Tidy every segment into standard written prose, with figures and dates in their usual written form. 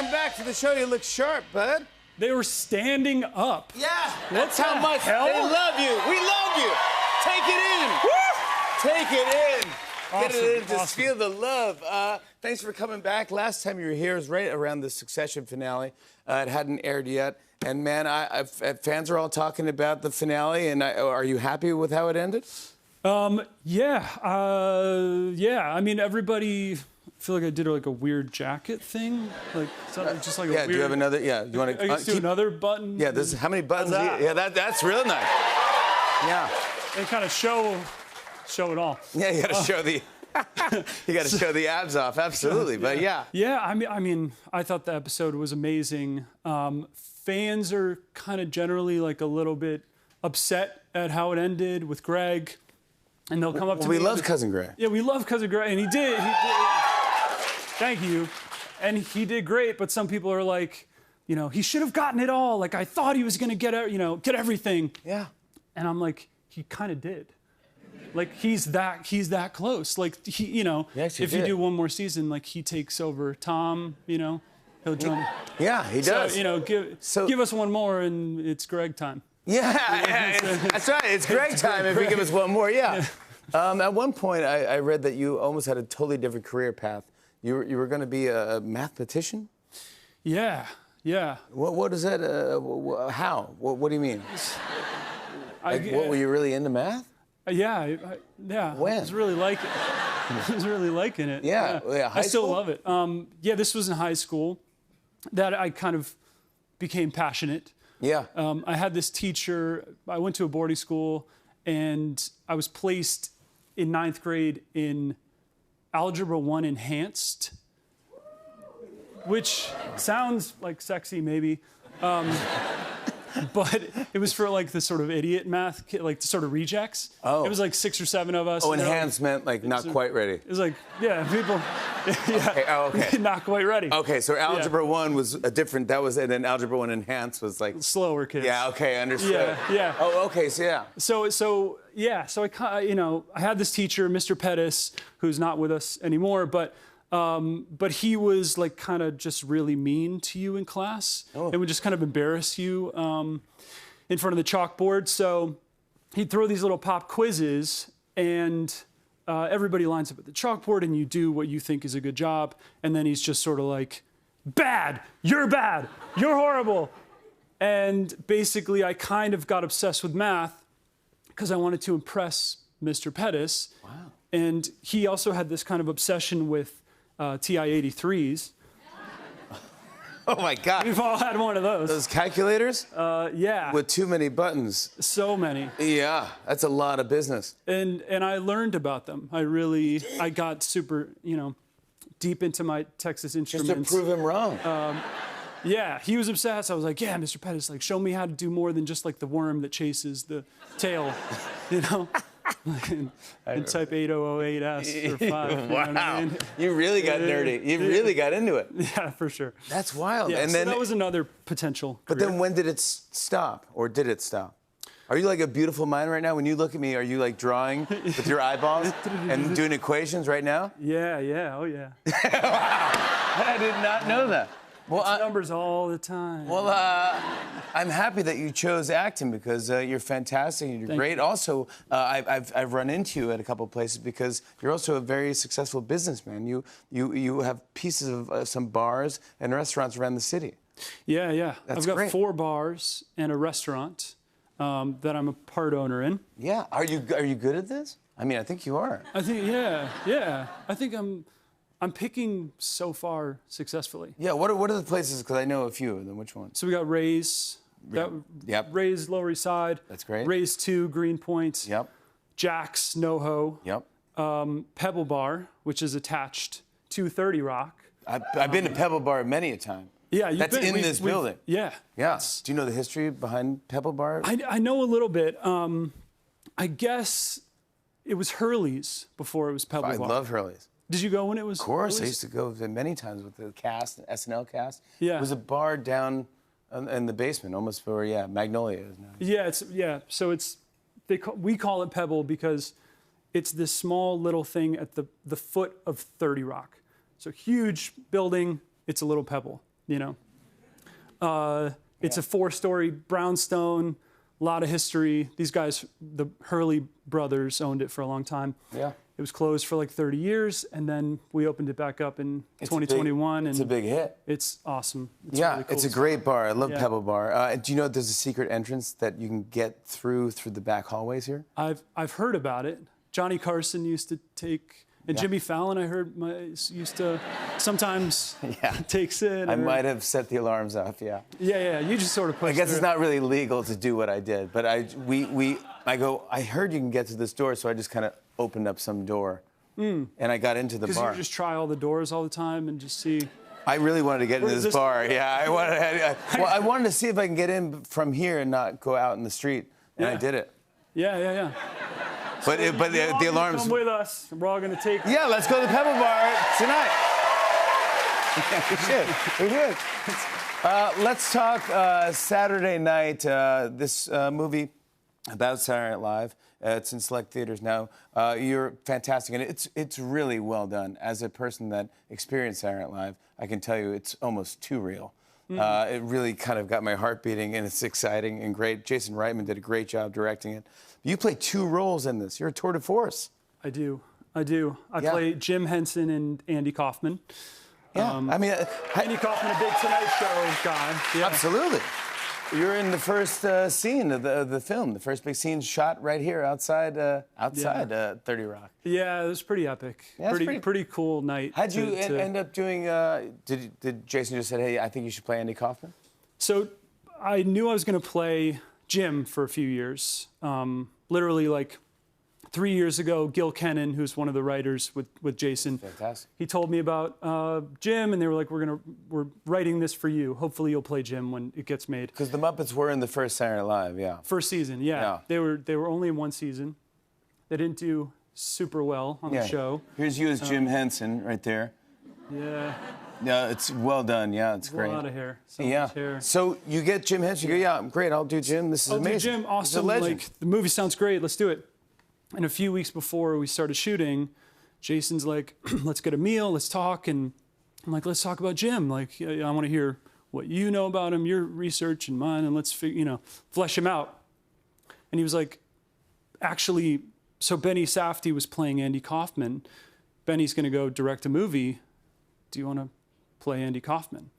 welcome back to the show. You look sharp, bud. They were standing up. Yeah, That's how much hell? they love you. We love you. Take it in. Woo! Take it in. Awesome, Get it in. Just awesome. feel the love. Thanks for coming back. Last time you were here was right around the Succession finale. It hadn't aired yet. And, man, fans are all talking about the finale. And are you happy with how it ended? Yeah. I mean, everybody. I feel like I did like a weird jacket thing, like something just like a weird. Do you have another? Yeah. You want I guess do another button. Yeah. This. How many buttons? That? Yeah. That's real nice. Yeah. And kind of show it all. Yeah. You got to show the. You got to show the abs off. Absolutely. But yeah. Yeah. I mean, I thought the episode was amazing. Fans are kind of generally like a little bit upset at how it ended with Greg, and they'll come up to me. We love Cousin Greg. Yeah, we love Cousin Greg, and he did. Thank you. And he did great, but some people are like, you know, he should have gotten it all. Like, I thought he was going to get everything. Yeah. And I'm like, he kind of did. Like, he's that close. Like, he, you know, Yes, if you do one more season, like, he takes over Tom, you know, he'll jump. Yeah, he does. So, you know, give us one more and it's Greg time. Yeah, that's right. It's Greg time if you give us one more. Yeah. At one point, I read that you almost had a totally different career path. You were going to be a mathematician? Yeah. What is that? How? What do you mean? What, were you really into math? Yeah. When? I was really liking it. I was really liking it. Yeah. I still love it. Yeah, this was in high school that I kind of became passionate. Yeah. I had this teacher. I went to a boarding school, and I was placed in 9th grade in Algebra 1 Enhanced, which sounds like sexy maybe, but it was for like the sort of idiot math, like the sort of rejects. Oh. It was like 6 or 7 of us. Oh, enhanced meant like not quite ready. It was like, yeah, people, yeah, Okay. Oh, okay. not quite ready. Okay, so Algebra 1 was a different, and then Algebra 1 Enhanced was like... Slower kids. Yeah, okay, understood. Yeah. Oh, okay, so yeah. So I, you know, I had this teacher, Mr. Pettis, who's not with us anymore, but he was like kind of just really mean to you in class. Oh. And would just kind of embarrass you in front of the chalkboard. So he'd throw these little pop quizzes, and everybody lines up at the chalkboard, and you do what you think is a good job. And then he's just sort of like, bad, you're horrible. And basically, I kind of got obsessed with math because I wanted to impress Mr. Pettis. Wow. And he also had this kind of obsession with TI-83s. Oh, my God. We've all had one of those. Those calculators? Yeah. With too many buttons. So many. Yeah, that's a lot of business. And I learned about them. I got super, you know, deep into my Texas Instruments. Just to prove him wrong. Yeah, he was obsessed. I was like, yeah, Mr. Pettis, like, show me how to do more than just like the worm that chases the tail, you know? And type 8008S or 5. Wow. You know what I mean? You really got nerdy. You really got into it. Yeah, for sure. That's wild. Yeah, And so then, that was another potential but career. then when did it stop? Or did it stop? Are you like a beautiful mind right now? When you look at me, are you like drawing with your eyeballs and doing equations right now? Yeah, oh yeah. I did not know that. Well, numbers all the time. Well, I'm happy that you chose acting because you're fantastic and you're Thank great. you. Also, I've run into you at a couple of places because you're also a very successful businessman. You have pieces of some bars and restaurants around the city. Yeah. That's I've got great. 4 bars and a restaurant that I'm a part owner in. Yeah. Are you good at this? I mean, I think you are. I think, yeah. I think I'm picking so far successfully. Yeah. What are the places? Because I know a few of them. Which ones? So we got Ray's. Yep. Ray's Lower East Side. That's great. Ray's 2, Greenpoint. Yep. Jack's, NoHo. Yep. Pebble Bar, which is attached to 30 Rock. I've been to Pebble Bar many a time. Yeah, you've That's been. in this building. Yeah. Yeah. Do you know the history behind Pebble Bar? I know a little bit. I guess it was Hurley's before it was Pebble I Bar. love Hurley's. Did you go when it was? Of course, I Hurley's? used to go there many times with the cast, the SNL cast. Yeah. It was a bar down in the basement, almost where Magnolia is now. Yeah, So we call it Pebble because it's this small little thing at the foot of 30 Rock. So huge building, it's a little pebble. you know. It's a 4-story brownstone, a lot of history. These guys, the Hurley brothers, owned it for a long time. Yeah. It was closed for like 30 years, and then we opened it back up in 2021. It's a big hit. It's awesome. It's Yeah, really cool. it's a great bar. I love Yeah. Pebble Bar. Do you know there's a secret entrance that you can get through the back hallways here? I've heard about it. Johnny Carson used to take, and Jimmy Fallon, I heard, used to sometimes takes it. I might have set the alarms off, yeah. Yeah, you just sort of push I guess through it's not really legal to do what I did, but I heard you can get to this door, so I just kind of opened up some door, and I got into the Because bar. you just try all the doors all the time and just see. I really wanted to get into Where's this this- bar. Yeah, I wanted to see if I can get in from here and not go out in the street, and I Yeah. did it. Yeah. But the alarms. Come with us. We're all gonna take. Yeah, let's go to the Pebble Bar tonight. We should. Let's talk Saturday night. This movie about Saturday Night Live. It's in select theaters now. You're fantastic, and it's really well done. As a person that experienced Saturday Night Live, I can tell you it's almost too real. It really kind of got my heart beating, and it's exciting and great. Jason Reitman did a great job directing it. You play 2 roles in this. You're a tour de force. I do. I Yeah. play Jim Henson and Andy Kaufman. Yeah, I mean, Andy Kaufman, a big Tonight Show guy. Yeah. absolutely. You're in the first scene of the film. The first big scene shot right here outside 30 Rock. Yeah, it was pretty epic. Yeah, it's pretty cool night. How'd you to- end up doing? Did Jason just say, "Hey, I think you should play Andy Kaufman"? So I knew I was going to play Jim for a few years. Literally, like 3 years ago, Gil Kennan, who's one of the writers with Jason, Fantastic. he told me about Jim, and they were like, "We're writing this for you. Hopefully, you'll play Jim when it gets made." Because the Muppets were in the first Saturday Night Live, yeah. First season, yeah. Yeah. They were only in one season. They didn't do super well on the show. Here's you as Jim Henson right there. Yeah, Yeah, it's well done. Yeah, it's a great. lot of hair. So Yeah. much hair. So you get Jim Henson. You go, yeah, great. I'll do Jim. This is I'll do amazing. Jim, He's a awesome. legend. Like the movie sounds great. Let's do it. And a few weeks before we started shooting, Jason's like, "Let's get a meal. Let's talk." And I'm like, "Let's talk about Jim. Like, I want to hear what you know about him, your research and mine, and let's flesh him out." And he was like, "Actually, so Benny Safdie was playing Andy Kaufman. Benny's going to go direct a movie. Do you want to play Andy Kaufman?"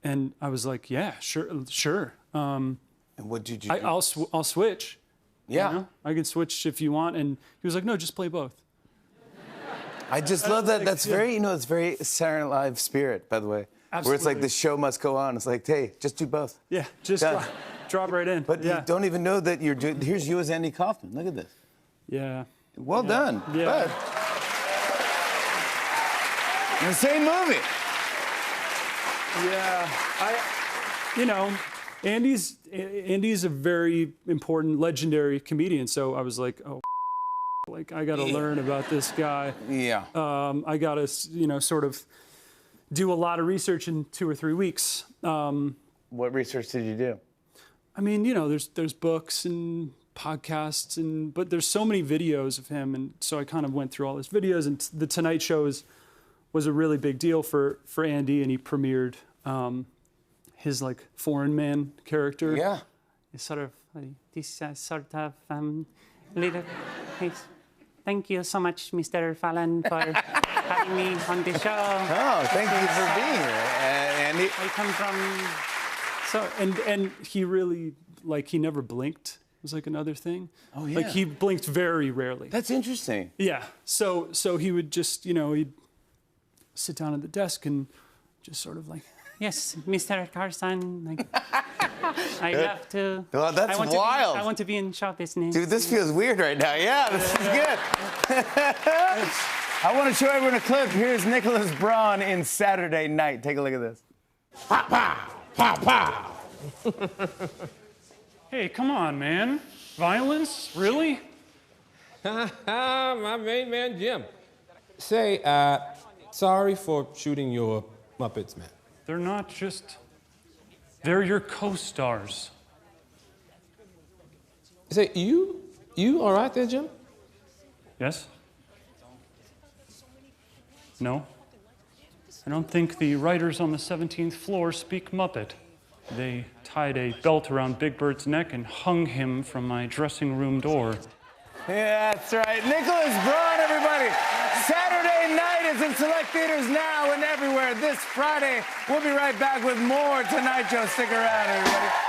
And I was like, "Yeah, sure. And what did you do? I'll switch. yeah. You know? I can switch if you want." And he was like, "No, just play both." I just love that. That's very, it's very Saturday Night Live spirit, by the way. Where it's like Absolutely. the show must go on. It's like, hey, just do both. Yeah, just Done. drop right in. But yeah. you don't even know that you're doing. Here's you as Andy Kaufman. Look at this. Yeah. Well done. Yeah. Good. In the same movie. Yeah. Andy's a very important, legendary comedian. So I was like, oh, like I got to learn about this guy. Yeah. I got to, sort of do a lot of research in 2 or 3 weeks. What research did you do? I mean, there's books and podcasts, but there's so many videos of him, and so I kind of went through all his videos. And the Tonight Show was a really big deal for Andy, and he premiered his like foreign man character. Yeah. It's sort of this sort of little. Thank you so much, Mr. Fallon, for having me on the show. Oh, thank you for being here, Andy. I come from. So and he really he never blinked. Was like another thing. Oh, yeah. Like he blinked very rarely. That's interesting. Yeah. So he would just he'd sit down at the desk and just sort of like. Yes, Mr. Carson. Like, I love to. Well, that's wild. I want to be in show business. Dude, this feels weird right now. Yeah, this is good. I want to show everyone a clip. Here's Nicholas Braun in Saturday Night. Take a look at this. Hey, come on, man. Violence? Really? My main man, Jim. Say, sorry for shooting your Muppets, man. They're not just. They're your co-stars. Say, you all right there, Jim? Yes? No? I don't think the writers on the 17th floor speak Muppet. They tied a belt around Big Bird's neck and hung him from my dressing room door. Yeah, that's right. Nicholas Braun, everybody. Saturday night is in select theaters now and everywhere this Friday. We'll be right back with more Tonight Show. Stick around, everybody.